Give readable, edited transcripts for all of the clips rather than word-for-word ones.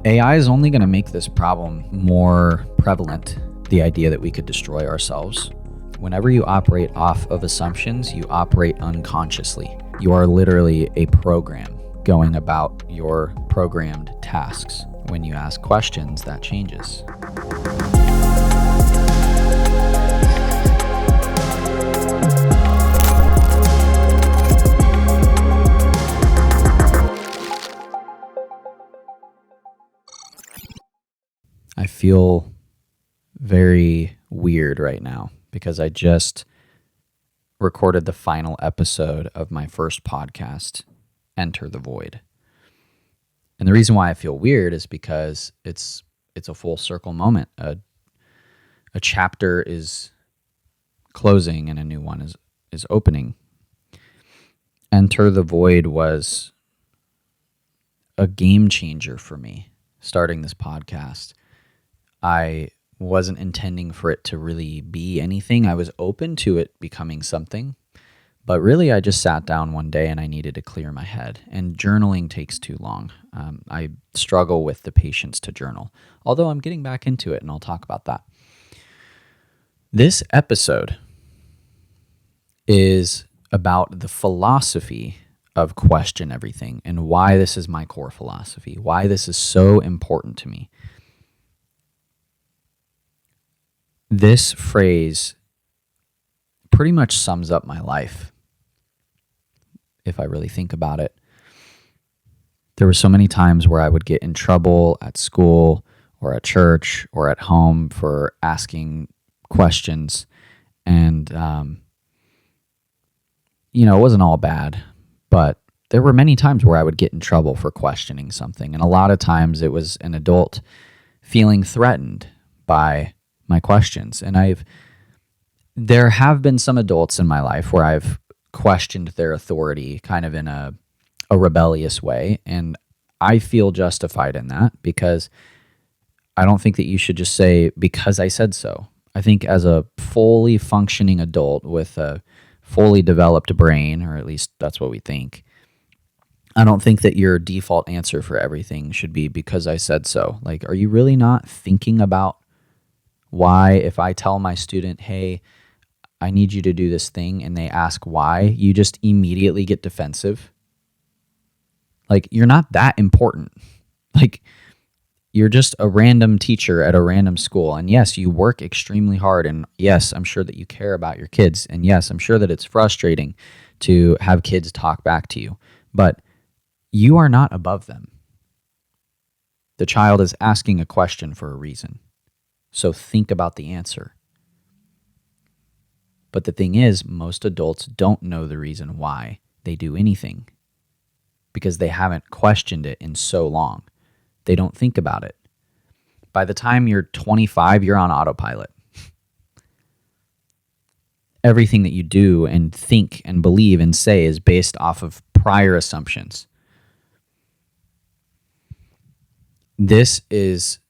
AI is only going to make this problem more prevalent, the idea that we could destroy ourselves. Whenever you operate off of assumptions, you operate unconsciously. You are literally a program going about your programmed tasks. When you ask questions, that changes. I feel very weird right now because I just recorded the final episode of my first podcast, Enter the Void. And the reason why I feel weird is because it's a full circle moment. A chapter is closing and a new one is opening. Enter the Void was a game changer for me, starting this podcast. I wasn't intending for it to really be anything. I was open to it becoming something, but really I just sat down one day and I needed to clear my head, and journaling takes too long. I struggle with the patience to journal, although I'm getting back into it and I'll talk about that. This episode is about the philosophy of question everything and why this is my core philosophy, why this is so important to me. This phrase pretty much sums up my life, if I really think about it. There were so many times where I would get in trouble at school or at church or at home for asking questions. And, it wasn't all bad, but there were many times where I would get in trouble for questioning something. And a lot of times it was an adult feeling threatened by my questions. And there have been some adults in my life where I've questioned their authority kind of in a rebellious way. And I feel justified in that because I don't think that you should just say, because I said so. I think as a fully functioning adult with a fully developed brain, or at least that's what we think, I don't think that your default answer for everything should be because I said so. Like, are you really not thinking about why, if I tell my student, hey, I need you to do this thing, and they ask why, you just immediately get defensive? Like, you're not that important. Like, you're just a random teacher at a random school. And yes, you work extremely hard. And yes, I'm sure that you care about your kids. And yes, I'm sure that it's frustrating to have kids talk back to you. But you are not above them. The child is asking a question for a reason. So think about the answer. But the thing is, most adults don't know the reason why they do anything because they haven't questioned it in so long. They don't think about it. By the time you're 25, you're on autopilot. Everything that you do and think and believe and say is based off of prior assumptions. This is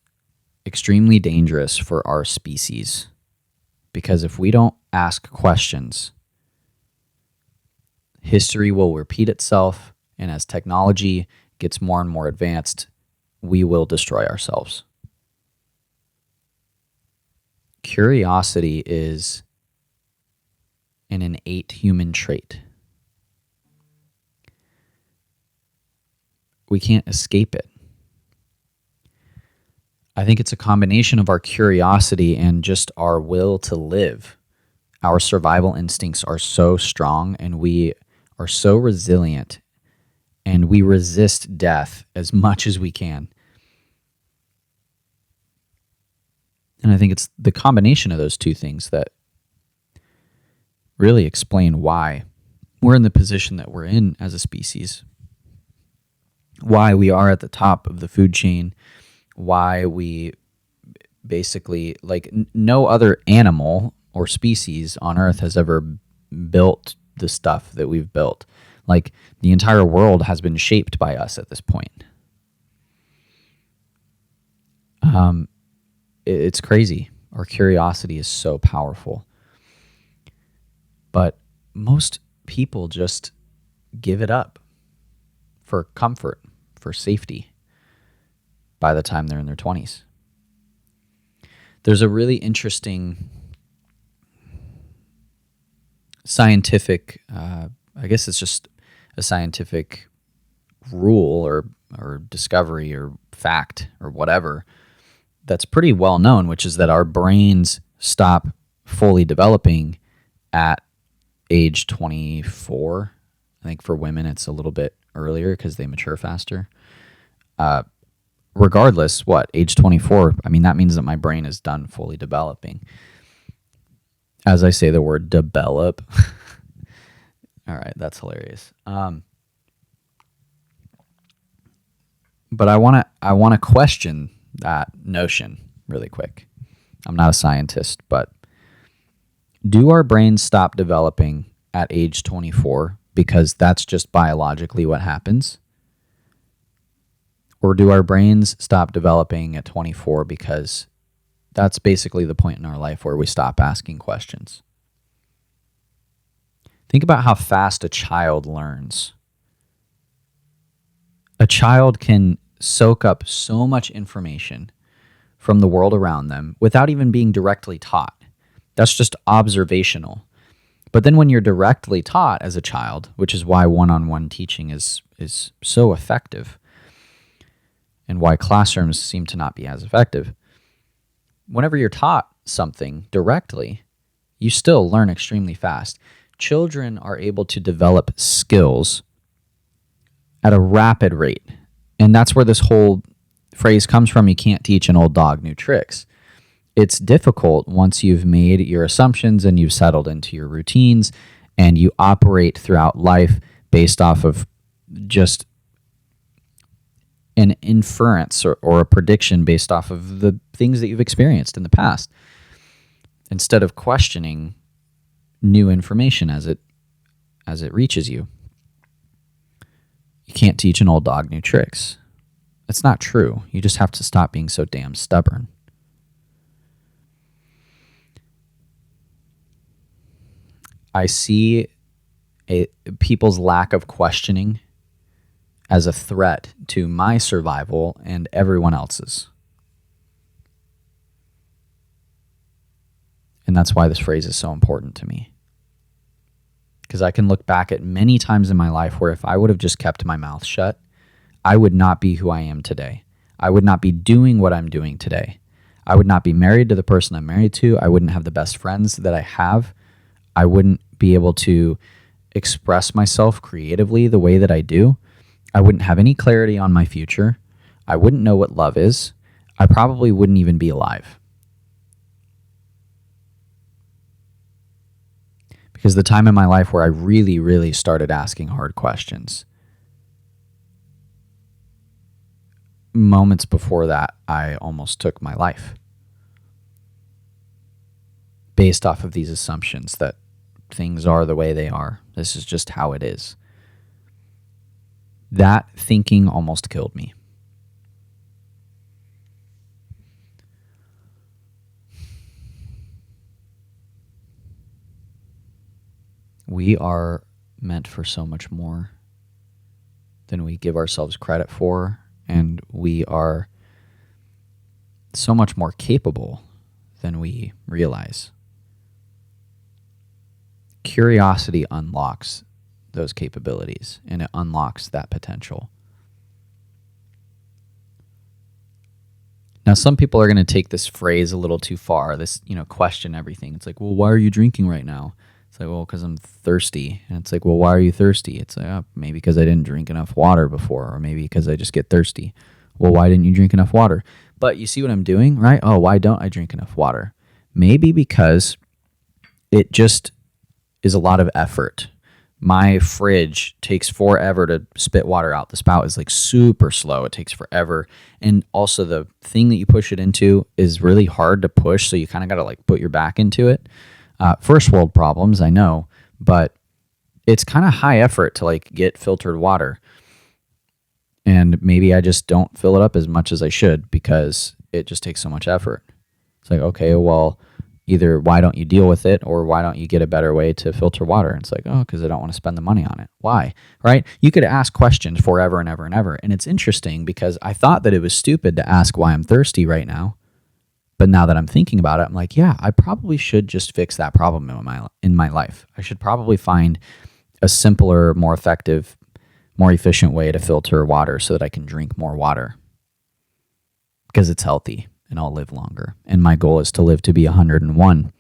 extremely dangerous for our species because if we don't ask questions, history will repeat itself, and as technology gets more and more advanced, we will destroy ourselves. Curiosity is an innate human trait. We can't escape it. I think it's a combination of our curiosity and just our will to live. Our survival instincts are so strong and we are so resilient, and we resist death as much as we can. And I think it's the combination of those two things that really explain why we're in the position that we're in as a species, why we are at the top of the food chain, why we basically, like, no other animal or species on Earth has ever built the stuff that we've built. Like, the entire world has been shaped by us at this point. It's crazy. Our curiosity is so powerful. But most people just give it up for comfort, for safety. by the time they're in their 20s. There's a really interesting scientific, I guess it's just a scientific rule or discovery or fact or whatever that's pretty well known, which is that our brains stop fully developing at age 24. I think for women it's a little bit earlier because they mature faster. Regardless, age 24, I mean, that means that my brain is done fully developing. As I say the word develop. All right, that's hilarious. But I want to question that notion really quick. I'm not a scientist, but do our brains stop developing at age 24 because that's just biologically what happens? Or do our brains stop developing at 24 because that's basically the point in our life where we stop asking questions? Think about how fast a child learns. A child can soak up so much information from the world around them without even being directly taught. That's just observational. But then when you're directly taught as a child, which is why one-on-one teaching is so effective and why classrooms seem to not be as effective, whenever you're taught something directly, you still learn extremely fast. Children are able to develop skills at a rapid rate. And that's where this whole phrase comes from, you can't teach an old dog new tricks. It's difficult once you've made your assumptions and you've settled into your routines and you operate throughout life based off of just an inference or a prediction based off of the things that you've experienced in the past, instead of questioning new information as it reaches you. You can't teach an old dog new tricks. That's not true. You just have to stop being so damn stubborn. I see people's lack of questioning as a threat to my survival and everyone else's. And that's why this phrase is so important to me. Because I can look back at many times in my life where if I would have just kept my mouth shut, I would not be who I am today. I would not be doing what I'm doing today. I would not be married to the person I'm married to. I wouldn't have the best friends that I have. I wouldn't be able to express myself creatively the way that I do. I wouldn't have any clarity on my future. I wouldn't know what love is. I probably wouldn't even be alive. Because the time in my life where I really, really started asking hard questions, moments before that, I almost took my life. Based off of these assumptions that things are the way they are. This is just how it is. That thinking almost killed me. We are meant for so much more than we give ourselves credit for, and we are so much more capable than we realize. Curiosity unlocks those capabilities, and it unlocks that potential. Now, some people are going to take this phrase a little too far, this, question everything. It's like, well, why are you drinking right now? It's like, well, because I'm thirsty. And it's like, well, why are you thirsty? It's like, oh, maybe because I didn't drink enough water before, or maybe because I just get thirsty. Well, why didn't you drink enough water? But you see what I'm doing, right? Oh, why don't I drink enough water? Maybe because it just is a lot of effort. My fridge takes forever to spit water out. The spout is like super slow. It takes forever. And also the thing that you push it into is really hard to push. So you kind of got to like put your back into it. First world problems, I know, but it's kind of high effort to like get filtered water. And maybe I just don't fill it up as much as I should because it just takes so much effort. It's like, okay, well, Either why don't you deal with it, or why don't you get a better way to filter water? And it's like, oh, because I don't want to spend the money on it. Why? Right? You could ask questions forever and ever and ever. And it's interesting because I thought that it was stupid to ask why I'm thirsty right now. But now that I'm thinking about it, I'm like, yeah, I probably should just fix that problem in my life. I should probably find a simpler, more effective, more efficient way to filter water so that I can drink more water because it's healthy and I'll live longer. And my goal is to live to be 101,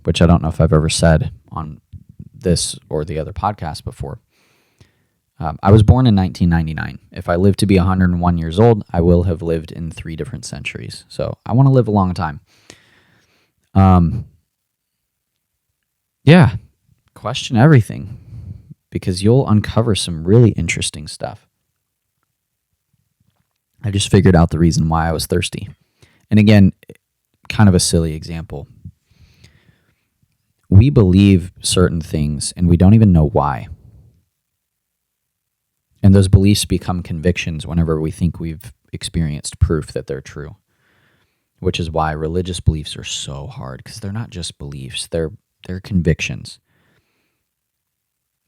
which I don't know if I've ever said on this or the other podcast before. I was born in 1999. If I live to be 101 years old, I will have lived in 3 different centuries. So I want to live a long time. Yeah, question everything because you'll uncover some really interesting stuff. I just figured out the reason why I was thirsty. And again, kind of a silly example. We believe certain things and we don't even know why. And those beliefs become convictions whenever we think we've experienced proof that they're true, which is why religious beliefs are so hard because they're not just beliefs, they're convictions.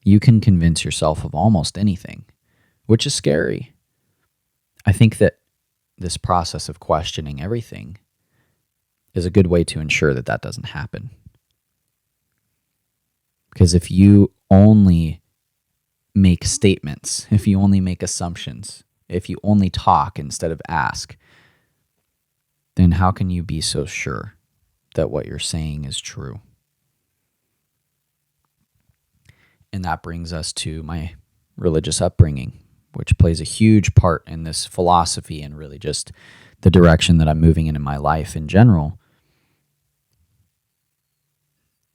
You can convince yourself of almost anything, which is scary. I think that this process of questioning everything is a good way to ensure that that doesn't happen. Because if you only make statements, if you only make assumptions, if you only talk instead of ask, then how can you be so sure that what you're saying is true? And that brings us to my religious upbringing, which plays a huge part in this philosophy and really just the direction that I'm moving in my life in general.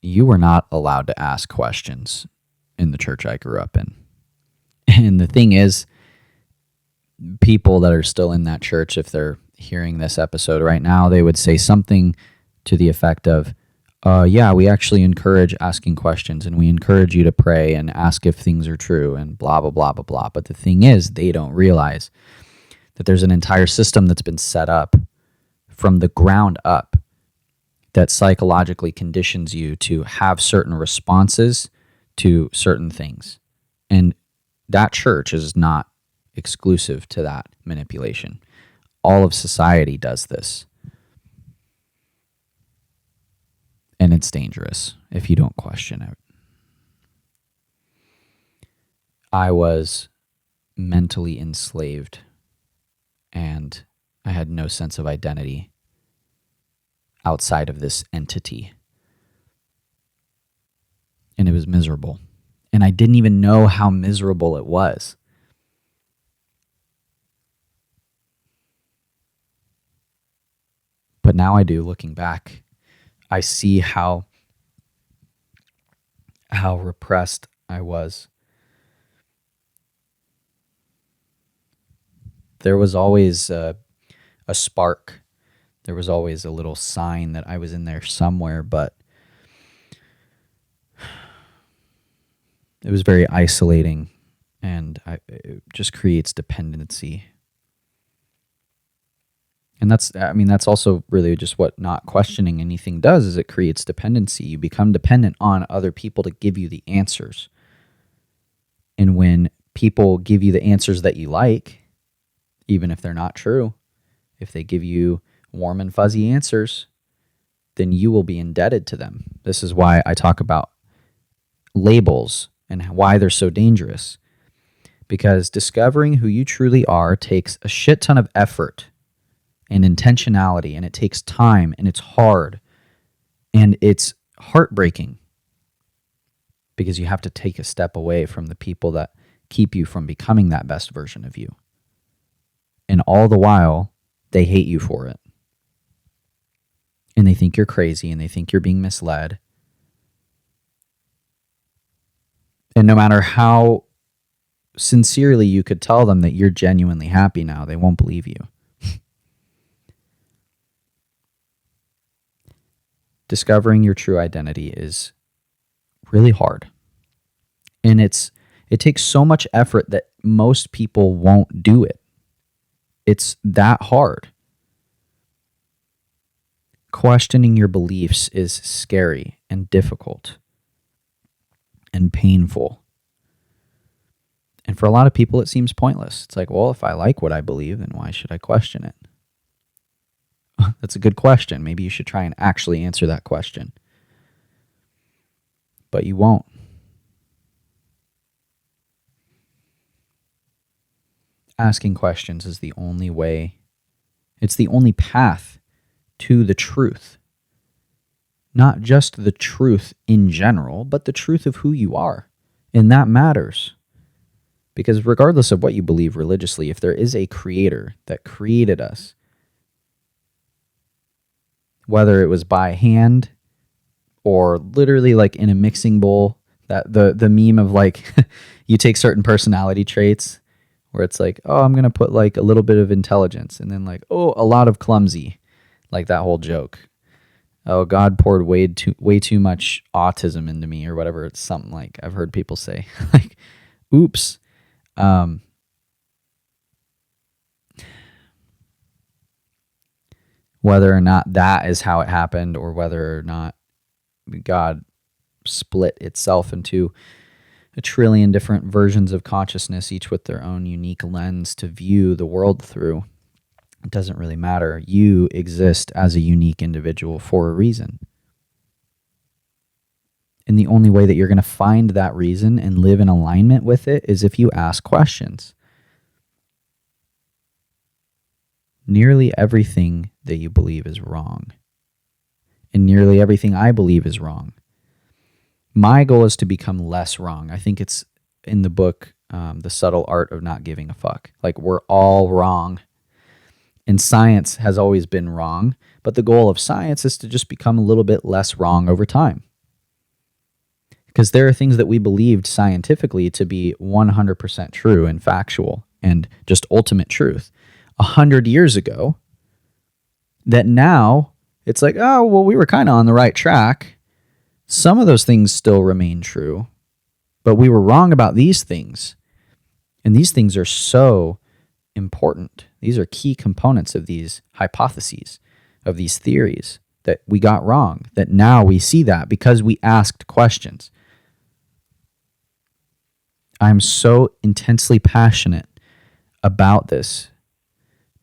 You were not allowed to ask questions in the church I grew up in. And the thing is, people that are still in that church, if they're hearing this episode right now, they would say something to the effect of, yeah, we actually encourage asking questions and we encourage you to pray and ask if things are true and blah, blah, blah, blah, blah. But the thing is, they don't realize that there's an entire system that's been set up from the ground up that psychologically conditions you to have certain responses to certain things. And that church is not exclusive to that manipulation. All of society does this. And it's dangerous if you don't question it. I was mentally enslaved and I had no sense of identity outside of this entity. And it was miserable. And I didn't even know how miserable it was. But now I do, looking back. I see how repressed I was. There was always a spark. There was always a little sign that I was in there somewhere, but it was very isolating, and it just creates dependency. And that's also really just what not questioning anything does, is it creates dependency. You become dependent on other people to give you the answers. And when people give you the answers that you like, even if they're not true, if they give you warm and fuzzy answers, then you will be indebted to them. This is why I talk about labels and why they're so dangerous. Because discovering who you truly are takes a shit ton of effort and intentionality, and it takes time, and it's hard, and it's heartbreaking because you have to take a step away from the people that keep you from becoming that best version of you. And all the while, they hate you for it. And they think you're crazy, and they think you're being misled. And no matter how sincerely you could tell them that you're genuinely happy now, they won't believe you. Discovering your true identity is really hard. And it takes so much effort that most people won't do it. It's that hard. questioning your beliefs is scary and difficult and painful. And for a lot of people, it seems pointless. It's like, well, if I like what I believe, then why should I question it? That's a good question. Maybe you should try and actually answer that question. But you won't. Asking questions is the only way. It's the only path to the truth. Not just the truth in general, but the truth of who you are. And that matters. Because regardless of what you believe religiously, if there is a creator that created us, whether it was by hand or literally like in a mixing bowl, that the meme of like you take certain personality traits where it's like, oh, I'm going to put like a little bit of intelligence and then like, oh, a lot of clumsy, like that whole joke. Oh, God poured way too much autism into me or whatever. It's something like I've heard people say like, oops. Whether or not that is how it happened or whether or not God split itself into a trillion different versions of consciousness, each with their own unique lens to view the world through, it doesn't really matter. You exist as a unique individual for a reason. And the only way that you're going to find that reason and live in alignment with it is if you ask questions. Nearly everything that you believe is wrong. And nearly everything I believe is wrong. My goal is to become less wrong. I think it's in the book, The Subtle Art of Not Giving a Fuck. Like, we're all wrong. And science has always been wrong. But the goal of science is to just become a little bit less wrong over time. Because there are things that we believed scientifically to be 100% true and factual and just ultimate truth 100 years ago, that now it's like, oh, well, we were kind of on the right track. Some of those things still remain true, but we were wrong about these things. And these things are so important. These are key components of these hypotheses, of these theories that we got wrong, that now we see that because we asked questions. I'm so intensely passionate about this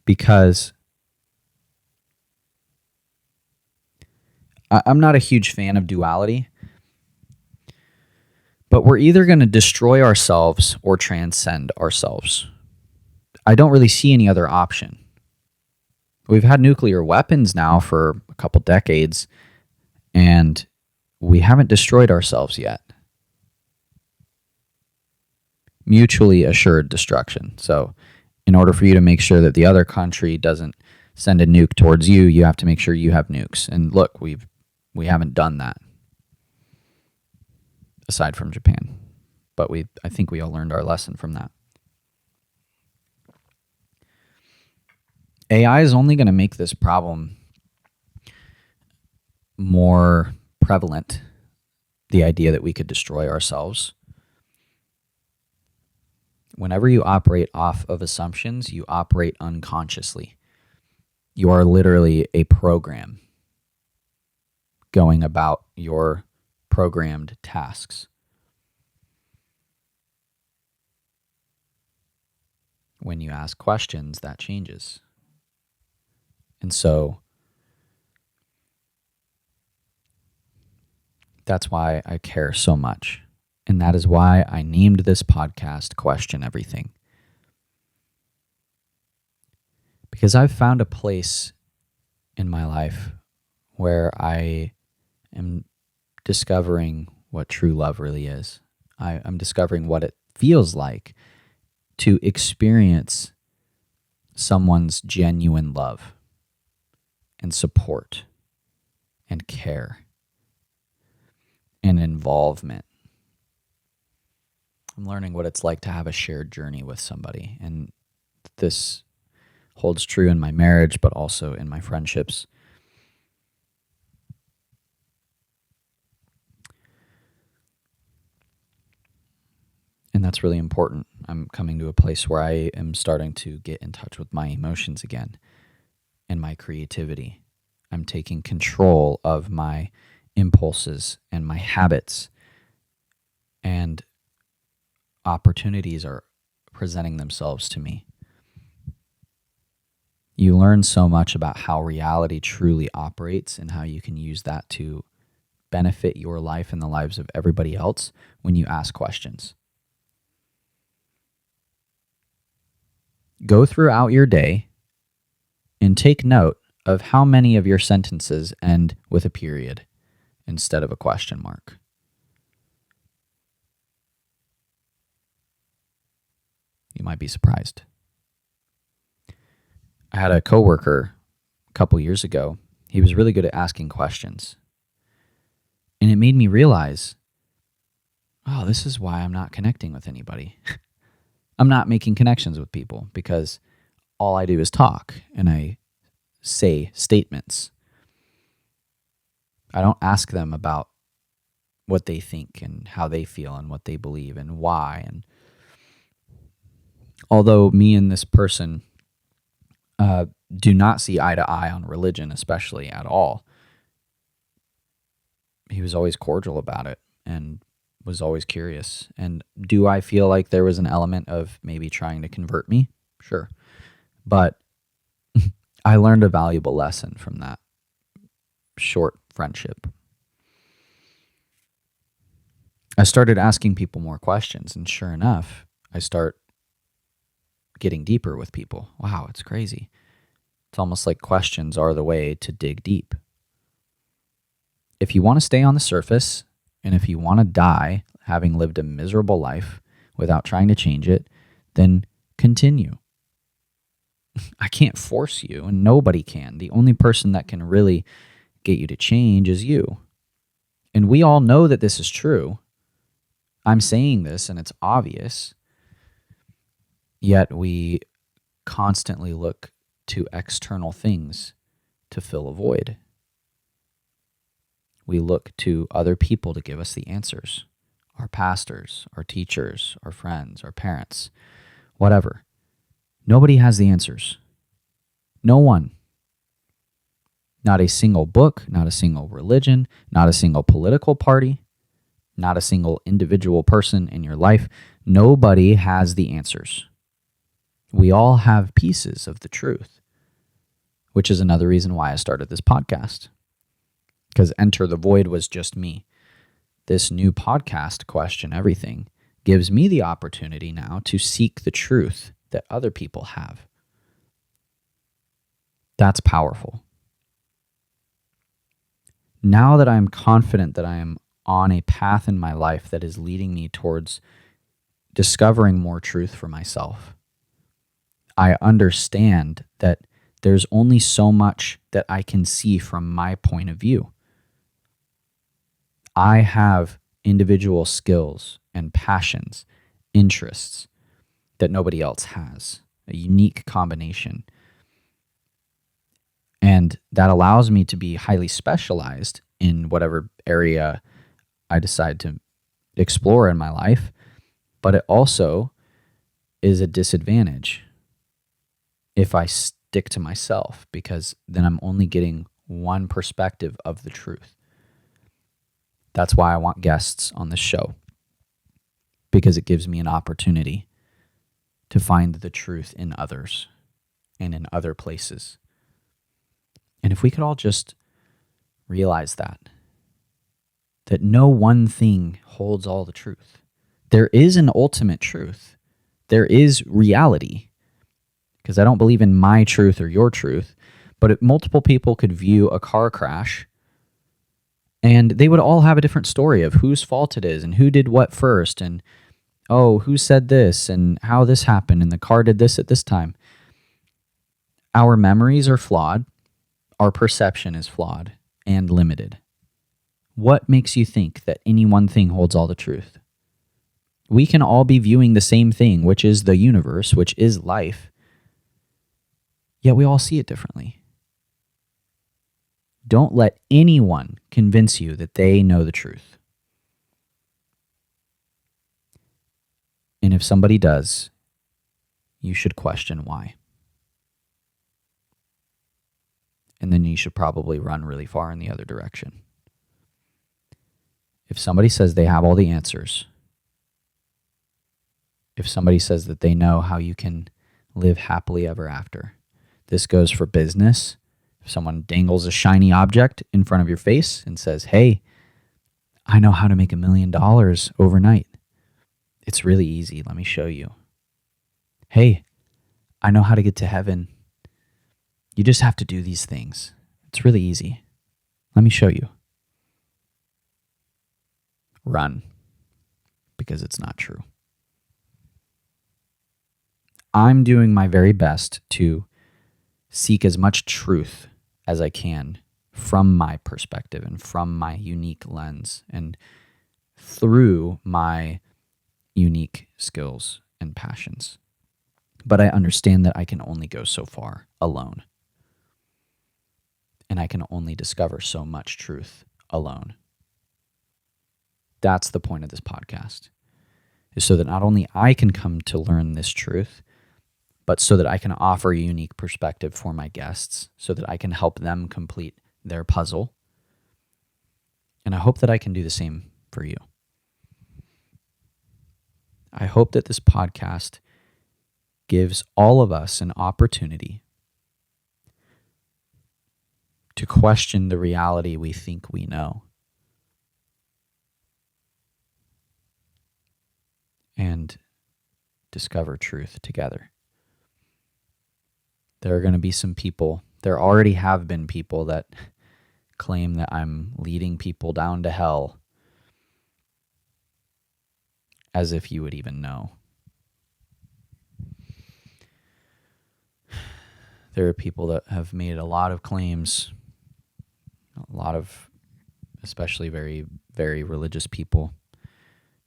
because I'm not a huge fan of duality, but we're either going to destroy ourselves or transcend ourselves. I don't really see any other option. We've had nuclear weapons now for a couple decades, and we haven't destroyed ourselves yet. Mutually assured destruction. So in order for you to make sure that the other country doesn't send a nuke towards you, you have to make sure you have nukes. And look, we haven't done that, aside from Japan. But I think we all learned our lesson from that. AI is only going to make this problem more prevalent, the idea that we could destroy ourselves. Whenever you operate off of assumptions, you operate unconsciously. You are literally a program going about your programmed tasks. When you ask questions, that changes. And so that's why I care so much. And that is why I named this podcast Question Everything. Because I've found a place in my life where I am discovering what true love really is. I'm discovering what it feels like to experience someone's genuine love and support and care and involvement. I'm learning what it's like to have a shared journey with somebody. And this holds true in my marriage, but also in my friendships. And that's really important. I'm coming to a place where I am starting to get in touch with my emotions again and my creativity. I'm taking control of my impulses and my habits, and opportunities are presenting themselves to me. You learn so much about how reality truly operates and how you can use that to benefit your life and the lives of everybody else when you ask questions. Go throughout your day and take note of how many of your sentences end with a period instead of a question mark. You might be surprised. I had a coworker a couple years ago. He was really good at asking questions. And it made me realize, oh, this is why I'm not connecting with anybody. I'm not making connections with people because all I do is talk and I say statements. I don't ask them about what they think and how they feel and what they believe and why. And although me and this person do not see eye to eye on religion, especially at all, he was always cordial about it and was always curious. And do I feel like there was an element of maybe trying to convert me? Sure. But I learned a valuable lesson from that short friendship. I started asking people more questions, and sure enough, I start getting deeper with people. Wow, it's crazy. It's almost like questions are the way to dig deep. If you want to stay on the surface, and if you want to die having lived a miserable life without trying to change it, then continue. I can't force you, and nobody can. The only person that can really get you to change is you. And we all know that this is true. I'm saying this and it's obvious, yet we constantly look to external things to fill a void. We look to other people to give us the answers. Our pastors, our teachers, our friends, our parents, whatever. Nobody has the answers. No one. Not a single book, not a single religion, not a single political party, not a single individual person in your life. Nobody has the answers. We all have pieces of the truth, which is another reason why I started this podcast. Because Enter the Void was just me. This new podcast, Question Everything, gives me the opportunity now to seek the truth that other people have. That's powerful. Now that I'm confident that I am on a path in my life that is leading me towards discovering more truth for myself, I understand that there's only so much that I can see from my point of view. I have individual skills and passions, interests that nobody else has, a unique combination. And that allows me to be highly specialized in whatever area I decide to explore in my life, but it also is a disadvantage if I stick to myself, because then I'm only getting one perspective of the truth. That's why I want guests on this show, because it gives me an opportunity to find the truth in others and in other places. And if we could all just realize that no one thing holds all the truth. There is an ultimate truth. There is reality, because I don't believe in my truth or your truth, but if multiple people could view a car crash and they would all have a different story of whose fault it is and who did what first and, oh, who said this and how this happened and the car did this at this time. Our memories are flawed. Our perception is flawed and limited. What makes you think that any one thing holds all the truth? We can all be viewing the same thing, which is the universe, which is life, yet we all see it differently. Don't let anyone convince you that they know the truth. And if somebody does, you should question why. And and then you should probably run really far in the other direction. If somebody says they have all the answers, if somebody says that they know how you can live happily ever after, this goes for business. If someone dangles a shiny object in front of your face and says, hey, I know how to make $1 million overnight. It's really easy. Let me show you. Hey, I know how to get to heaven. You just have to do these things. It's really easy. Let me show you. Run, because it's not true. I'm doing my very best to seek as much truth as I can from my perspective and from my unique lens and through my unique skills and passions. But I understand that I can only go so far alone. And I can only discover so much truth alone. That's the point of this podcast, is so that not only I can come to learn this truth, but so that I can offer a unique perspective for my guests, so that I can help them complete their puzzle. And I hope that I can do the same for you. I hope that this podcast gives all of us an opportunity to question the reality we think we know and discover truth together. There are going to be some people, there already have been people that claim that I'm leading people down to hell, as if you would even know. There are people that have made a lot of claims, a lot of, especially very, very religious people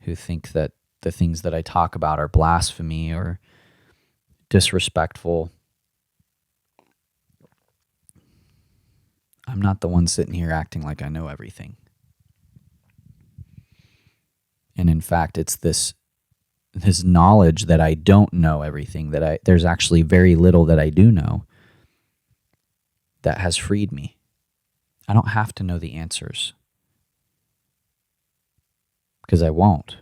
who think that the things that I talk about are blasphemy or disrespectful. I'm not the one sitting here acting like I know everything. And in fact, it's this knowledge that I don't know everything, that there's actually very little that I do know, that has freed me. I don't have to know the answers, because I won't.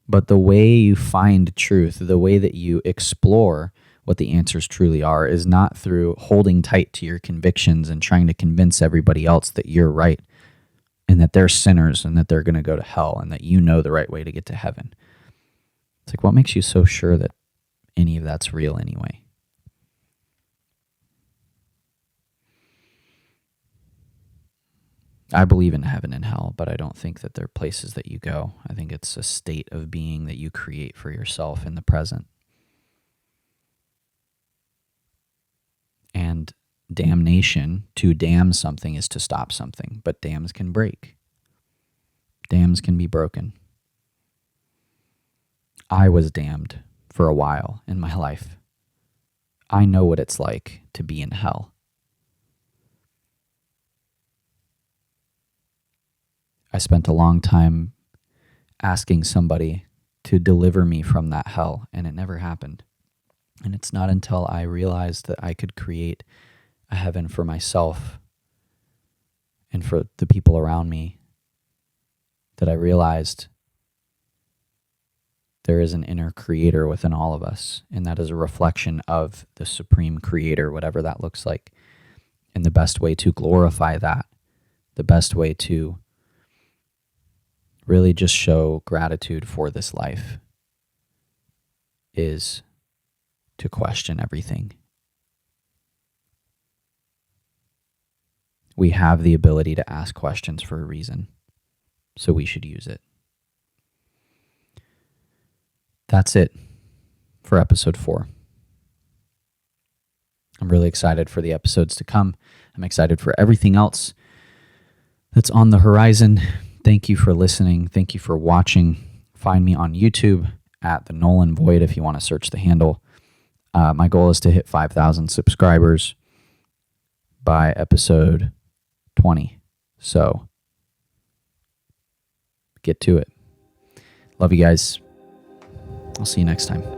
But the way you find truth, the way that you explore what the answers truly are, is not through holding tight to your convictions and trying to convince everybody else that you're right and that they're sinners and that they're going to go to hell and that you know the right way to get to heaven. It's like, what makes you so sure that any of that's real anyway? I believe in heaven and hell, but I don't think that they're places that you go. I think it's a state of being that you create for yourself in the present. And damnation, to damn something, is to stop something, but dams can break. Dams can be broken. I was damned for a while in my life. I know what it's like to be in hell. I spent a long time asking somebody to deliver me from that hell, and it never happened. And it's not until I realized that I could create a heaven for myself and for the people around me that I realized there is an inner creator within all of us, and that is a reflection of the supreme creator, whatever that looks like. And the best way to glorify that, the best way to really just show gratitude for this life, is to question everything. We have the ability to ask questions for a reason, so we should use it. That's it for episode 4. I'm really excited for the episodes to come. I'm excited for everything else that's on the horizon. Thank you for listening. Thank you for watching. Find me on YouTube at the NOLAN.VOID if you want to search the handle. My goal is to hit 5,000 subscribers by episode 20. So get to it. Love you guys. I'll see you next time.